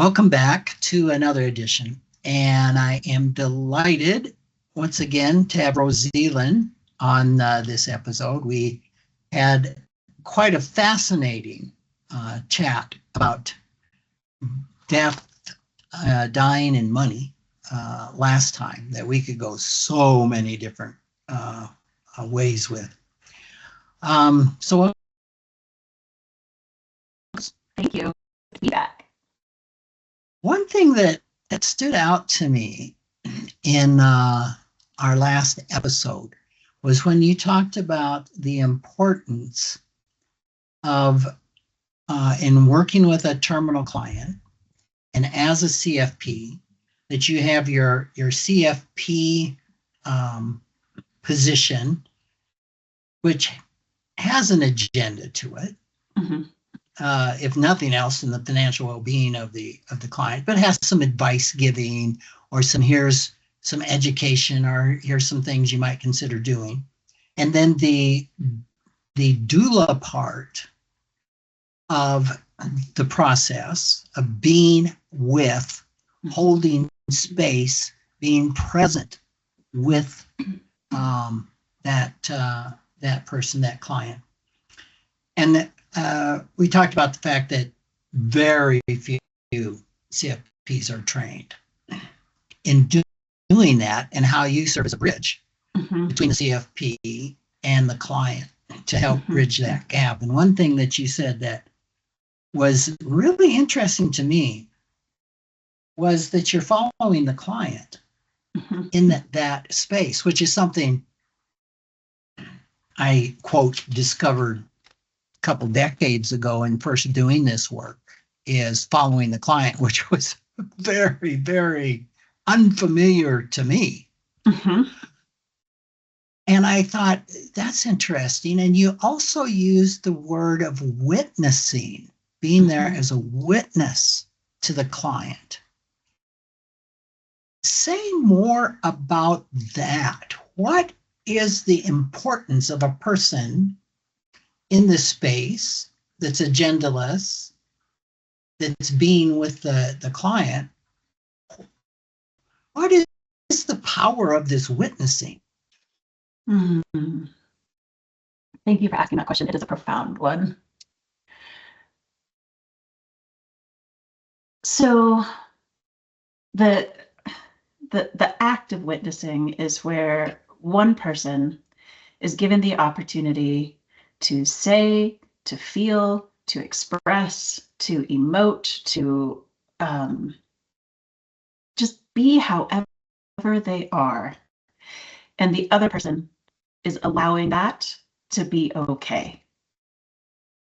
Welcome back to another edition. And I am delighted once again to have Roseland on this episode. We had quite a fascinating chat about death, dying, and money last time that we could go so many different ways with. So thank you for being back. One thing that stood out to me in our last episode was when you talked about the importance of in working with a terminal client and as a CFP, that you have your CFP position, which has an agenda to it. Mm-hmm. If nothing else, in the financial well-being of the client, but has some advice giving or here's some education or here's some things you might consider doing. And then the doula part of the process of being with, holding space, being present with that person, that client. And we talked about the fact that very few CFPs are trained in doing that, and how you serve as a bridge between the CFP and the client to help bridge that gap. And one thing that you said that was really interesting to me was that you're following the client in that space, which is something I, quote, discovered couple decades ago and first doing this work, is following the client, which was very, very unfamiliar to me. And I thought, that's interesting. And you also used the word of witnessing, being there as a witness to the client. Say more about that. What is the importance of a person in the space that's agendaless, that's being with the client? What is the power of this witnessing? Mm-hmm. Thank you for asking that question. It is a profound one. So the act of witnessing is where one person is given the opportunity to say, to feel, to express, to emote, to just be however they are. And the other person is allowing that to be okay.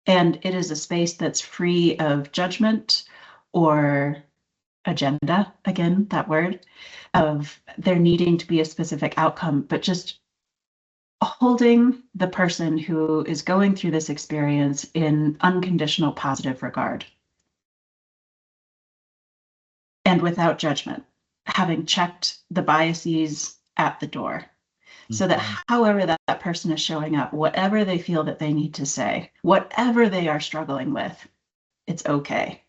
And it is a space that's free of judgment or agenda, again, that word, of there needing to be a specific outcome, but just holding the person who is going through this experience in unconditional positive regard. And without judgment, having checked the biases at the door. So that however that person is showing up, whatever they feel that they need to say, whatever they are struggling with, it's okay.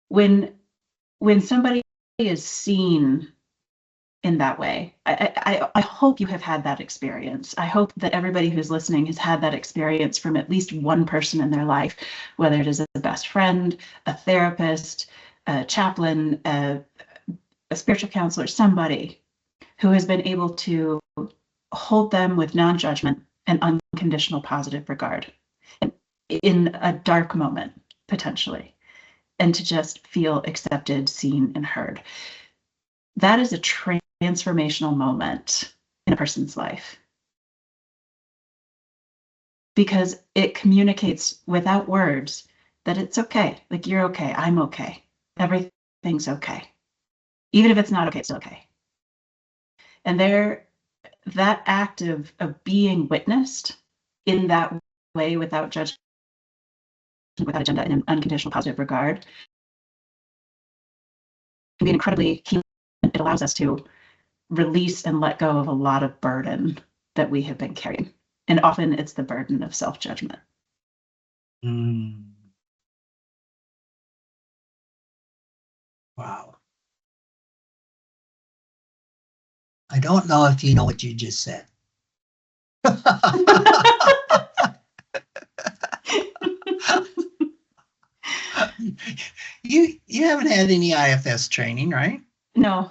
When somebody is seen in that way, I hope you have had that experience. I hope that everybody who's listening has had that experience from at least one person in their life, whether it is a best friend, a therapist, a chaplain, a spiritual counselor, somebody who has been able to hold them with non-judgment and unconditional positive regard in a dark moment, potentially, and to just feel accepted, seen, and heard. That is a transformational moment in a person's life, because it communicates without words that it's okay, like you're okay, I'm okay, everything's okay. Even if it's not okay, it's okay. And that act of being witnessed in that way, without judgment, without agenda, in an unconditional positive regard, can be incredibly healing. It allows us to release and let go of a lot of burden that we have been carrying. And often it's the burden of self-judgment. Wow. I don't know if you know what you just said. You haven't had any IFS training, right? No.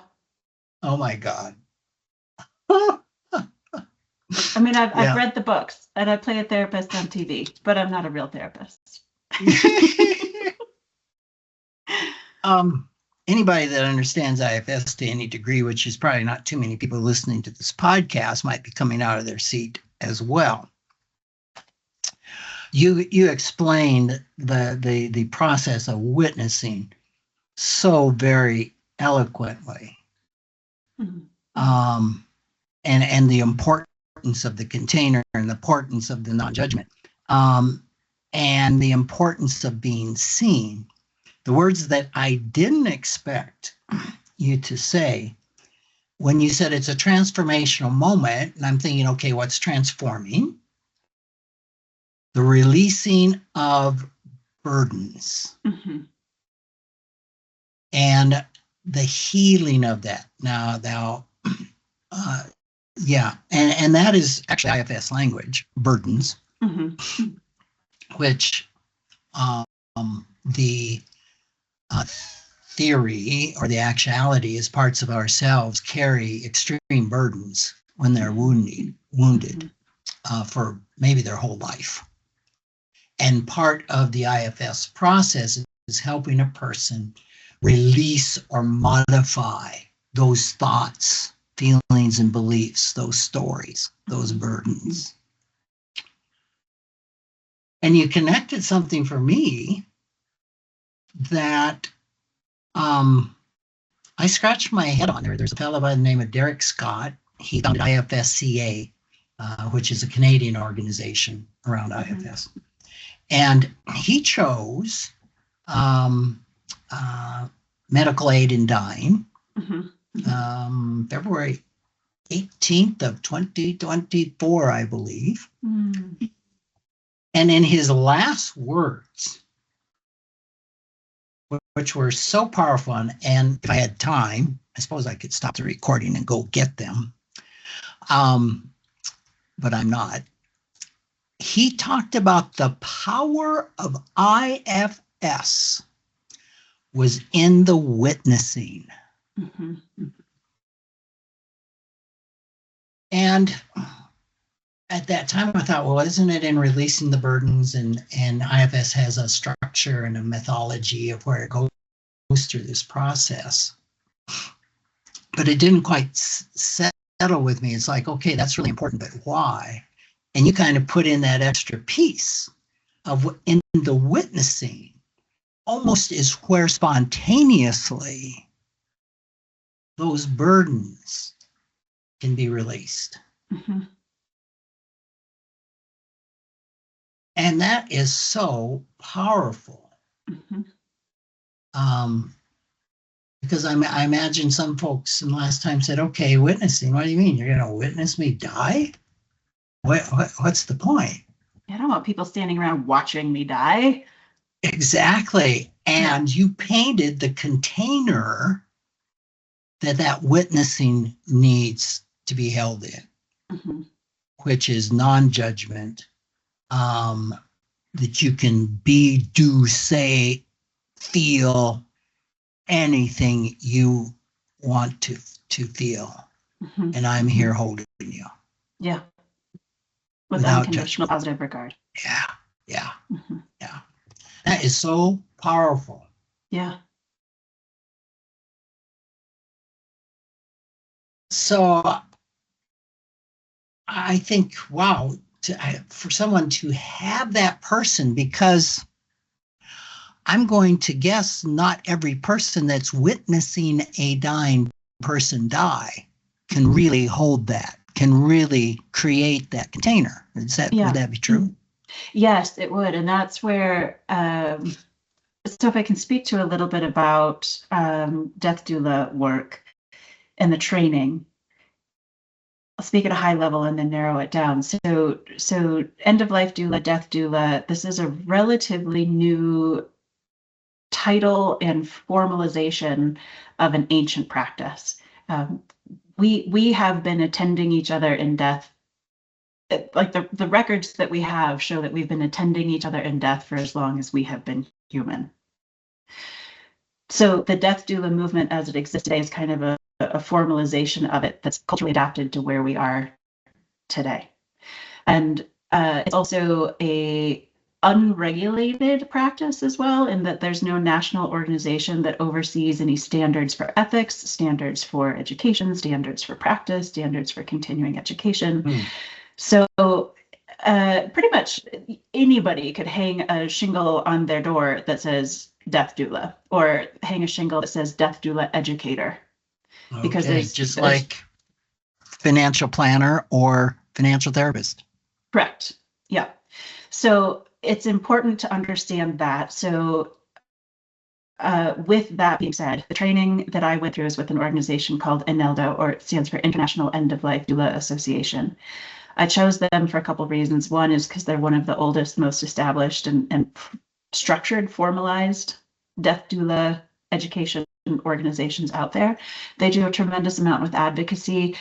Oh my God. I mean, I've Yeah. read the books and I play a therapist on TV, but I'm not a real therapist. Anybody that understands IFS to any degree, which is probably not too many people listening to this podcast, might be coming out of their seat as well. You explained the process of witnessing so very eloquently, Mm-hmm. and the importance of the container and the importance of the non-judgment, and the importance of being seen. The words that I didn't expect you to say when you said it's a transformational moment, and I'm thinking, okay, what's transforming? The releasing of burdens. Mm-hmm. And the healing of that. Now, yeah, and that is actually IFS language, burdens, Mm-hmm. which the theory or the actuality is parts of ourselves carry extreme burdens when they're wounded for maybe their whole life. And part of the IFS process is helping a person release or modify those thoughts, feelings, and beliefs, those stories, those burdens. And you connected something for me that I scratched my head on there. There's a fellow by the name of Derek Scott. He founded IFSCA, which is a Canadian organization around IFS. And he chose medical aid in dying, February 18th of 2024, I believe. And in his last words, which were so powerful, and if I had time, I suppose I could stop the recording and go get them, but I'm not. He talked about the power of IFS was in the witnessing. And at that time, I thought, well, isn't it in releasing the burdens? And IFS has a structure and a methodology of where it goes through this process. But it didn't quite settle with me. It's like, okay, that's really important, but why? And you kind of put in that extra piece of in the witnessing, almost is where spontaneously those burdens can be released. And that is so powerful. Because I imagine some folks in the last time said, okay, witnessing, what do you mean? You're going to witness me die? What's the point? I don't want people standing around watching me die. Exactly. And you painted the container that witnessing needs to be held in, which is non-judgment, that you can be, do, say, feel anything you want to feel. And I'm here holding you. Yeah. With unconditional positive regard. Yeah. That is so powerful. Yeah. So I think, wow, for someone to have that person, because I'm going to guess not every person that's witnessing a dying person die can really hold that, can really create that container. Would that be true? Yes, it would. And that's where, so if I can speak to a little bit about death doula work and the training, I'll speak at a high level and then narrow it down. So end of life doula, death doula, this is a relatively new title and formalization of an ancient practice. We have been attending each other in death. Like the records that we have show that we've been attending each other in death for as long as we have been human. So the death doula movement as it exists today is kind of a formalization of it that's culturally adapted to where we are today. And it's also a unregulated practice as well, in that there's no national organization that oversees any standards for ethics, standards for education, standards for practice, standards for continuing education. So pretty much anybody could hang a shingle on their door that says death doula, or hang a shingle that says death doula educator. Because there's just like financial planner or financial therapist. Correct. Yeah. So it's important to understand that. So with that being said, the training that I went through is with an organization called INELDO, or it stands for International End of Life Doula Association. I chose them for a couple of reasons. One is because they're one of the oldest, most established and structured, formalized death doula education organizations out there. They do a tremendous amount with advocacy,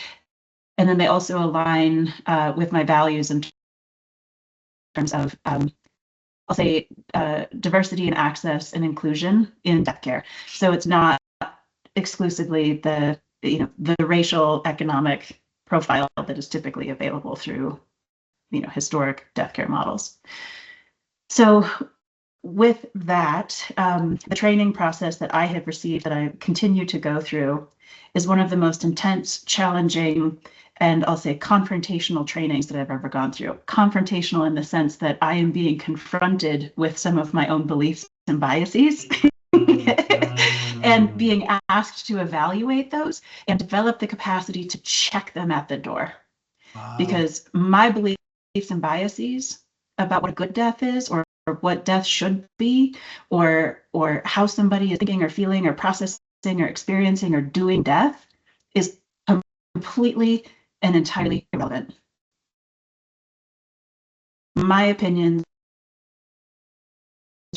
and then they also align with my values in terms of, I'll say, diversity and access and inclusion in death care. So it's not exclusively the racial, economic profile that is typically available through historic death care models. So with that, the training process that I have received, that I continue to go through, is one of the most intense, challenging, and I'll say confrontational trainings that I've ever gone through. Confrontational in the sense that I am being confronted with some of my own beliefs and biases and being asked to evaluate those and develop the capacity to check them at the door. Wow. Because my beliefs and biases about what a good death is, or what death should be, or how somebody is thinking or feeling or processing or experiencing or doing death, is completely and entirely irrelevant. My opinions,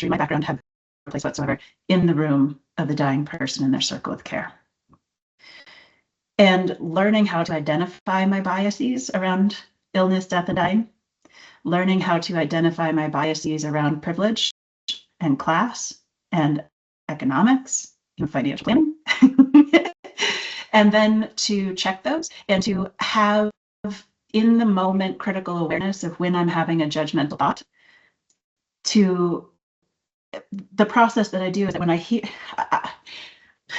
my background have no place whatsoever in the room of the dying person in their circle of care. And learning how to identify my biases around illness, death, and dying, learning how to identify my biases around privilege and class and economics and financial planning, and then to check those and to have in the moment critical awareness of when I'm having a judgmental thought. To the process that I do is that when I hear,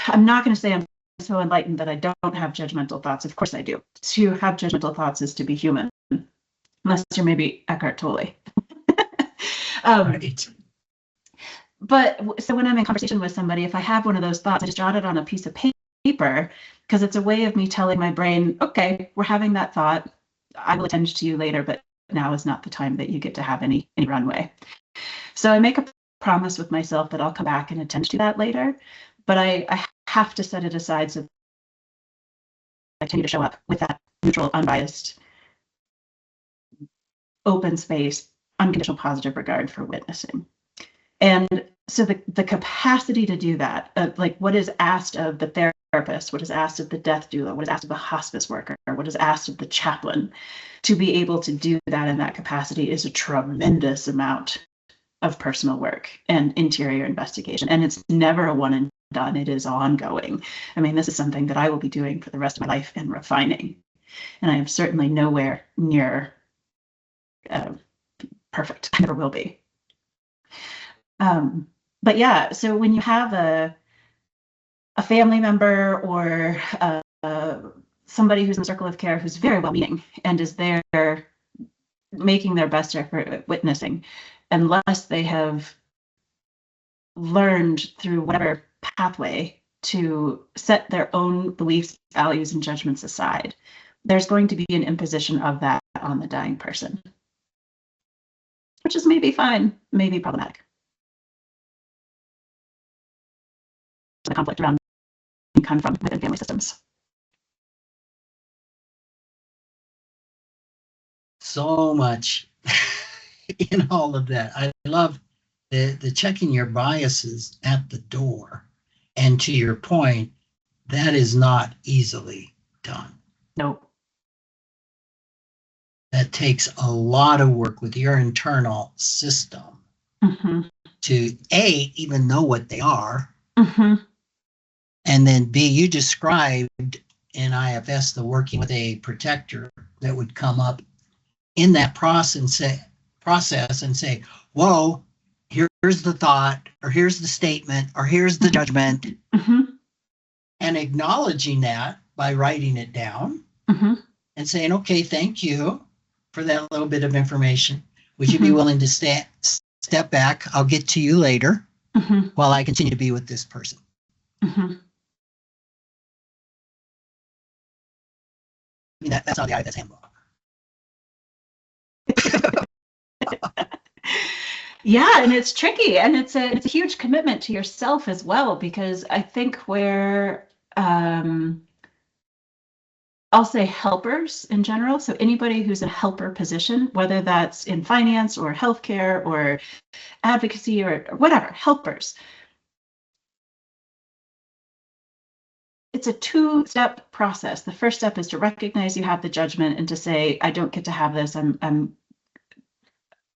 I'm not going to say I'm so enlightened that I don't have judgmental thoughts. Of course I do. To have judgmental thoughts is to be human, unless you're maybe Eckhart Tolle. Right. But so when I'm in conversation with somebody, if I have one of those thoughts, I just jot it on a piece of paper, because it's a way of me telling my brain, okay, we're having that thought. I will attend to you later, but now is not the time that you get to have any runway. So I make a promise with myself that I'll come back and attend to that later, but I have to set it aside so that I continue to show up with that neutral, unbiased, open space, unconditional positive regard for witnessing. And so the capacity to do that, like what is asked of the therapist, what is asked of the death doula, what is asked of the hospice worker, what is asked of the chaplain, to be able to do that in that capacity is a tremendous amount of personal work and interior investigation. And it's never a one and done, it is ongoing. I mean, this is something that I will be doing for the rest of my life and refining. And I am certainly nowhere near perfect. I never will be. But yeah, so when you have a family member or somebody who's in the circle of care who's very well-meaning and is there making their best effort at witnessing, unless they have learned through whatever pathway to set their own beliefs, values, and judgments aside, there's going to be an imposition of that on the dying person, which is maybe fine, maybe problematic. The conflict around come from within family systems. So much in all of that. I love the checking your biases at the door. And to your point, that is not easily done. Nope. That takes a lot of work with your internal system to A, even know what they are, and then B, you described in IFS the working with a protector that would come up in that process and say, whoa, here's the thought, or here's the statement, or here's the judgment, and acknowledging that by writing it down and saying, okay, thank you for that little bit of information. Would you be willing to step back? I'll get to you later while I continue to be with this person. I mean, that's not the IFS handbook. Yeah, and it's tricky, and it's a huge commitment to yourself as well, because I think where I'll say helpers in general, so anybody who's in a helper position, whether that's in finance or healthcare or advocacy or whatever, helpers. It's a two-step process. The first step is to recognize you have the judgment and to say, I don't get to have this.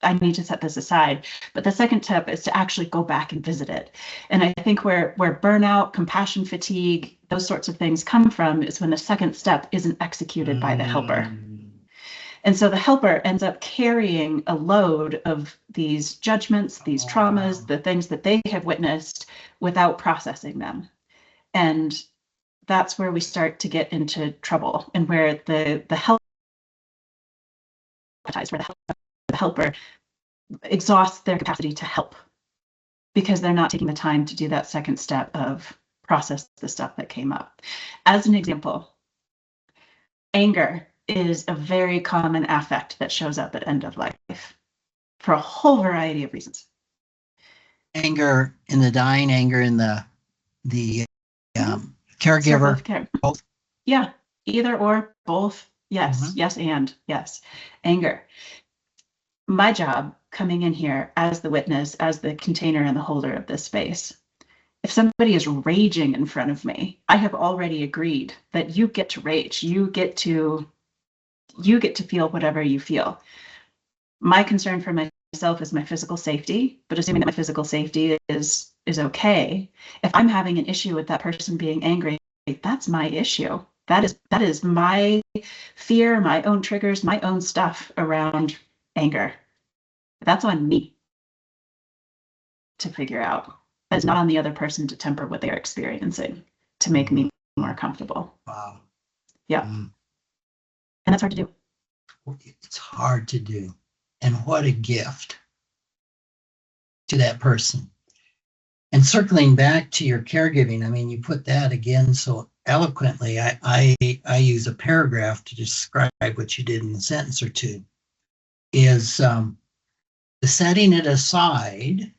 I need to set this aside. But the second step is to actually go back and visit it. And I think where burnout, compassion fatigue, those sorts of things come from is when the second step isn't executed by the helper. And so the helper ends up carrying a load of these judgments, these traumas, the things that they have witnessed without processing them. And that's where we start to get into trouble, and where the helper exhausts their capacity to help because they're not taking the time to do that second step of process the stuff that came up. As an example, anger is a very common affect that shows up at end of life for a whole variety of reasons. Anger in the dying, anger in the caregiver, both. Yeah, either or, both. Yes, yes, and yes. Anger. My job coming in here as the witness, as the container and the holder of this space, if somebody is raging in front of me, I have already agreed that you get to rage. You get to feel whatever you feel. My concern for myself is my physical safety, but assuming that my physical safety is okay, if I'm having an issue with that person being angry, that's my issue. That is my fear, my own triggers, my own stuff around anger. That's on me to figure out. That's not on the other person to temper what they're experiencing to make me more comfortable. Wow. Yeah. And that's hard to do. It's hard to do. And what a gift to that person. And circling back to your caregiving, I mean, you put that again so eloquently. I use a paragraph to describe what you did in a sentence or two. Is the setting it aside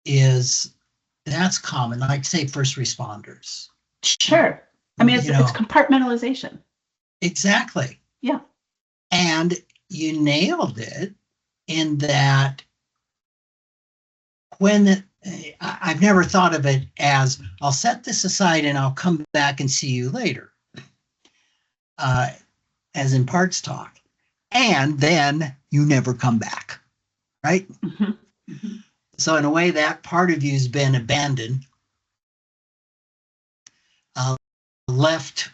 that's common. Like say first responders. Sure. I mean, it's compartmentalization. Exactly. Yeah. And you nailed it in that I've never thought of it as I'll set this aside and I'll come back and see you later, as in parts talk. And then you never come back, right? So in a way, that part of you has been abandoned, left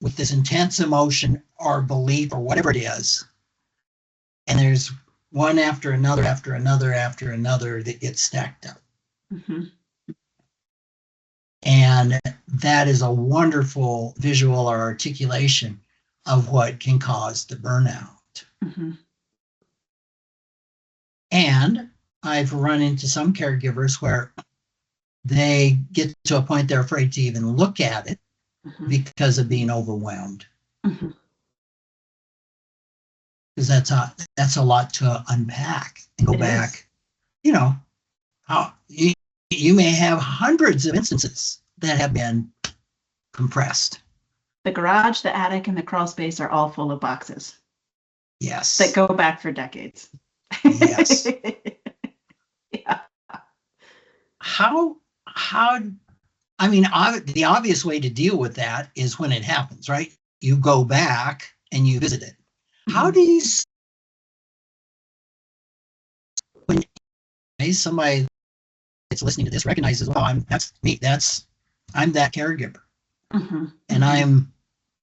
with this intense emotion or belief or whatever it is. And there's one after another, after another, after another that gets stacked up. And that is a wonderful visual or articulation of what can cause the burnout. And I've run into some caregivers where they get to a point they're afraid to even look at it because of being overwhelmed. Because that's a lot to unpack and go back. You know, how you may have hundreds of instances that have been compressed. The garage, the attic, and the crawl space are all full of boxes. Yes. That go back for decades. Yes. how, I mean, the obvious way to deal with that is when it happens, right? You go back and you visit it. How do you, when somebody that's listening to this recognizes, well, that's me, I'm that caregiver, and I'm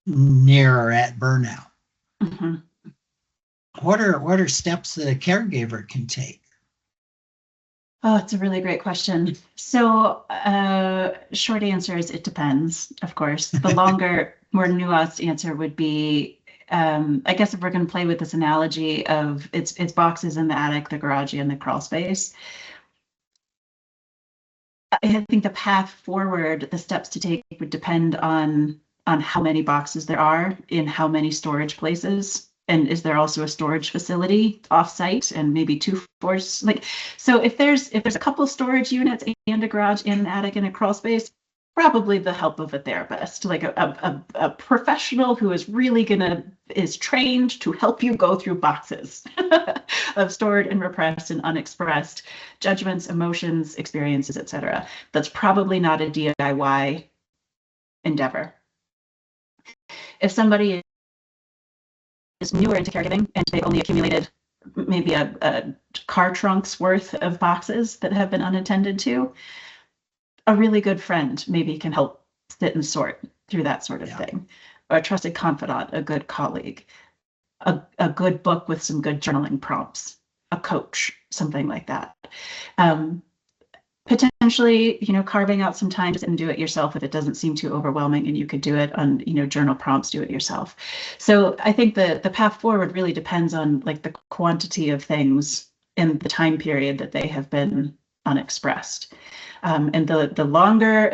near or at burnout. What are steps that a caregiver can take? Oh, it's a really great question. So, short answer is it depends, of course. The longer, more nuanced answer would be, I guess if we're going to play with this analogy of it's boxes in the attic, the garage, and the crawl space. I think the path forward, the steps to take would depend on how many boxes there are in how many storage places. And is there also a storage facility offsite and maybe two floors? Like, so if there's a couple storage units and a garage and an attic and a crawl space, probably the help of a therapist, like a professional who is really is trained to help you go through boxes of stored and repressed and unexpressed judgments, emotions, experiences, etc. That's probably not a DIY endeavor. If somebody is newer into caregiving and they've only accumulated maybe a car trunk's worth of boxes that have been unattended to, a really good friend maybe can help sit and sort through that sort of thing. Or a trusted confidant, a good colleague, a good book with some good journaling prompts, a coach, something like that. Potentially, carving out some time to sit and do it yourself if it doesn't seem too overwhelming, and you could do it on, journal prompts, do it yourself. So I think the path forward really depends on like the quantity of things in the time period that they have been unexpressed. And the longer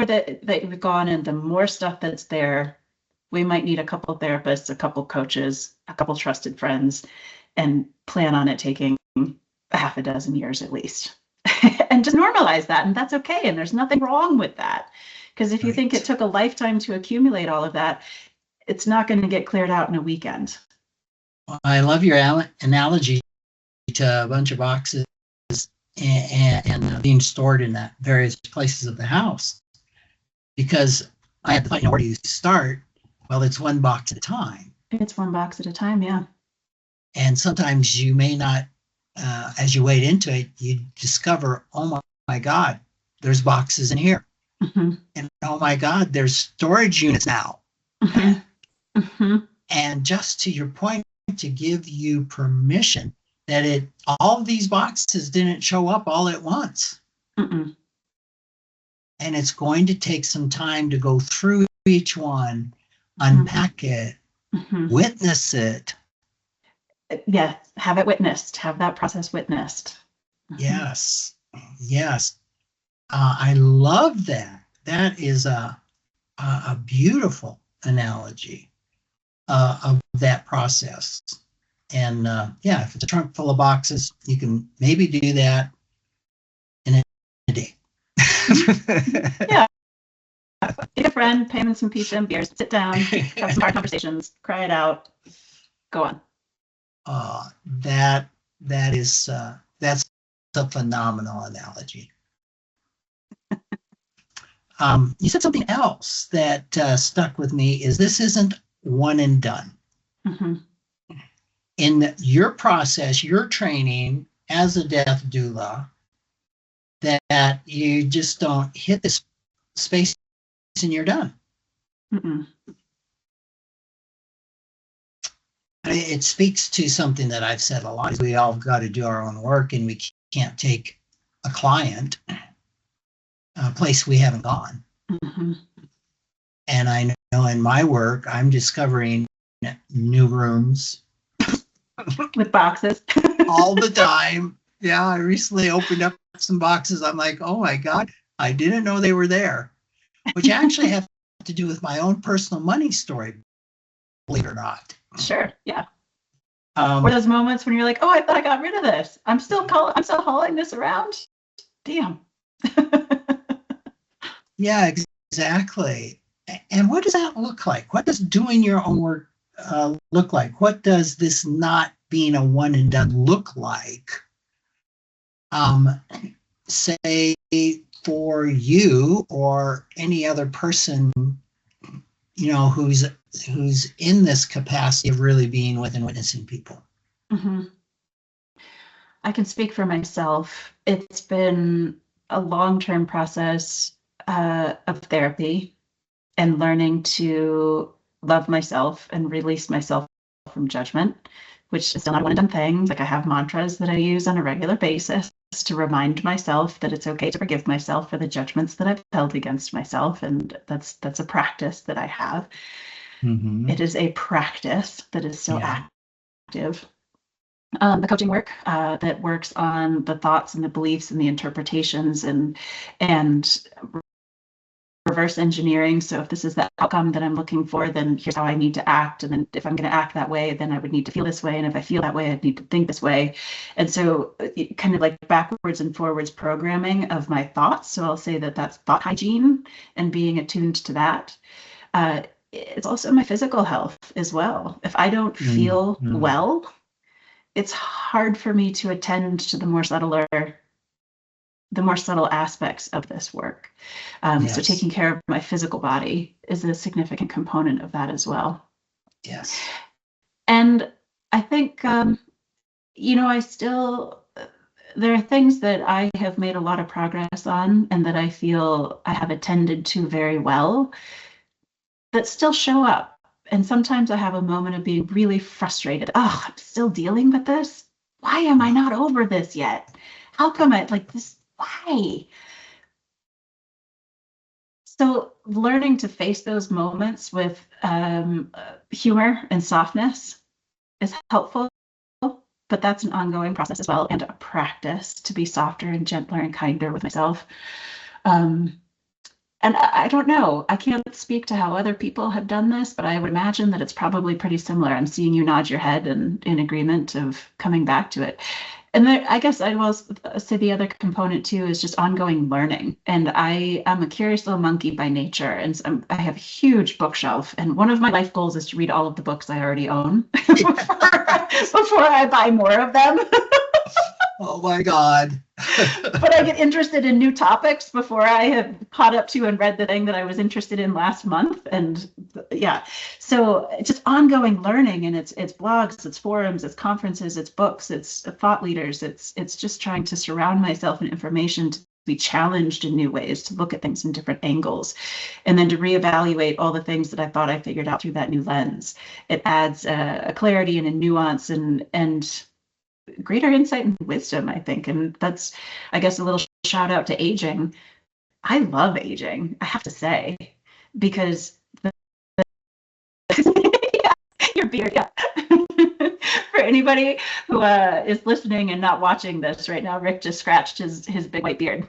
that we've gone and the more stuff that's there, we might need a couple of therapists, a couple of coaches, a couple of trusted friends, and plan on it taking a half a dozen years at least. And just normalize that, and that's okay, and there's nothing wrong with that. Because if you think it took a lifetime to accumulate all of that, it's not going to get cleared out in a weekend. Well, I love your analogy to a bunch of boxes and being stored in that various places of the house, because I had to find, where do you start? Well, it's one box at a time. It's one box at a time, yeah. And sometimes you may not, as you wade into it, you discover, oh my God, there's boxes in here. And oh my God, there's storage units now. And just to your point, to give you permission that all of these boxes didn't show up all at once. And it's going to take some time to go through each one, unpack it, witness it. Yeah, have it witnessed, have that process witnessed. Yes. I love that. That is a beautiful analogy of that process. And if it's a trunk full of boxes, you can maybe do that in a day. Yeah. Get a friend, pay them some pizza and beers, sit down, have some hard conversations, cry it out, go on. That's a phenomenal analogy. You said something else that stuck with me, is this isn't one and done. In your process, your training as a death doula, that you just don't hit this space and you're done. It speaks to something that I've said a lot, is we all got to do our own work, and we can't take a client a place we haven't gone. And I know in my work, I'm discovering new rooms with boxes all the time. Yeah, I recently opened up some boxes. I'm like, oh my God, I didn't know they were there, which actually have to do with my own personal money story, believe it or not. Sure, yeah. Were those moments when you're like, oh, I thought I got rid of this. I'm still hauling this around. Damn. Yeah, exactly. And what does that look like? What does doing your own work look like? What does this not being a one and done look like? say for you or any other person, who's in this capacity of really being with and witnessing people? Mm-hmm. I can speak for myself. It's been a long-term process of therapy and learning to love myself and release myself from judgment, which is still not a one-and-done thing. Like I have mantras that I use on a regular basis to remind myself that it's okay to forgive myself for the judgments that I've held against myself, and that's a practice that I have. Mm-hmm. It is a practice that is so active. The coaching work that works on the thoughts and the beliefs and the interpretations and reverse engineering. So if this is the outcome that I'm looking for, then here's how I need to act. And then if I'm going to act that way, then I would need to feel this way. And if I feel that way, I'd need to think this way. And so kind of like backwards and forwards programming of my thoughts. So I'll say that that's thought hygiene and being attuned to that. It's also my physical health as well. If I don't feel well, it's hard for me to attend to the more subtle aspects of this work. So taking care of my physical body is a significant component of that as well. Yes. And I think, there are things that I have made a lot of progress on and that I feel I have attended to very well that still show up. And sometimes I have a moment of being really frustrated. Oh, I'm still dealing with this. Why am I not over this yet? How come I like this? Why? So learning to face those moments with humor and softness is helpful, but that's an ongoing process as well, and a practice to be softer and gentler and kinder with myself. And I don't know, I can't speak to how other people have done this, but I would imagine that it's probably pretty similar. I'm seeing you nod your head in agreement of coming back to it. And there, I guess I will say the other component too is just ongoing learning. And I am a curious little monkey by nature. And so I have a huge bookshelf. And one of my life goals is to read all of the books I already own before I buy more of them. Oh my God. But I get interested in new topics before I have caught up to and read the thing that I was interested in last month. And so just ongoing learning, and it's blogs, it's forums, it's conferences, it's books, it's thought leaders. It's just trying to surround myself in information to be challenged in new ways, to look at things in different angles, and then to reevaluate all the things that I thought I figured out through that new lens. It adds a clarity and a nuance and greater insight and wisdom, I think. And that's, I guess, a little shout out to aging. I love aging, I have to say, because your beard, for anybody who is listening and not watching this right now, Rick just scratched his big white beard.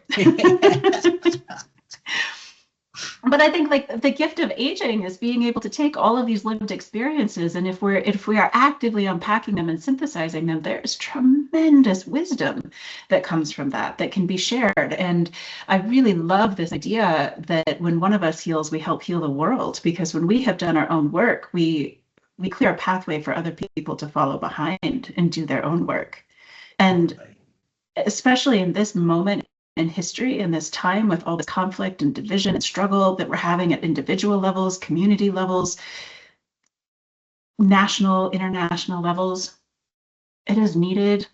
But I think like the gift of aging is being able to take all of these lived experiences, and if we are actively unpacking them and synthesizing them, there's tremendous wisdom that comes from that can be shared. And I really love this idea that when one of us heals, we help heal the world, because when we have done our own work, we clear a pathway for other people to follow behind and do their own work. And especially in this moment in history, in this time with all this conflict and division and struggle that we're having at individual levels, community levels, national, international levels, it is needed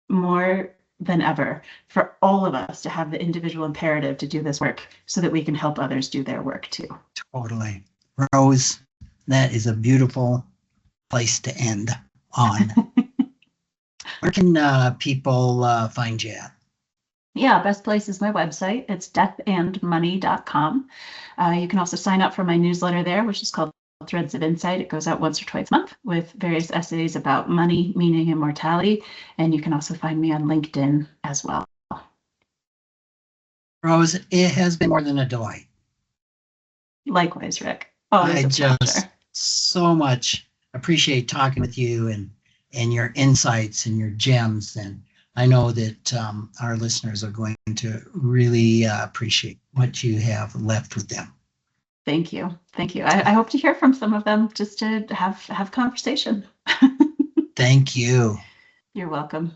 more than ever for all of us to have the individual imperative to do this work so that we can help others do their work too. Totally. Rose, that is a beautiful place to end on. Where can people find you at? Yeah, best place is my website. It's deathandmoney.com. You can also sign up for my newsletter there, which is called Threads of Insight. It goes out once or twice a month with various essays about money, meaning, and mortality. And you can also find me on LinkedIn as well. Rose, it has been more than a delight. Likewise, Rick. Always a pleasure. So much appreciate talking with you and your insights and your gems. And I know that our listeners are going to really appreciate what you have left with them. Thank you. Thank you. I hope to hear from some of them just to have conversation. Thank you. You're welcome.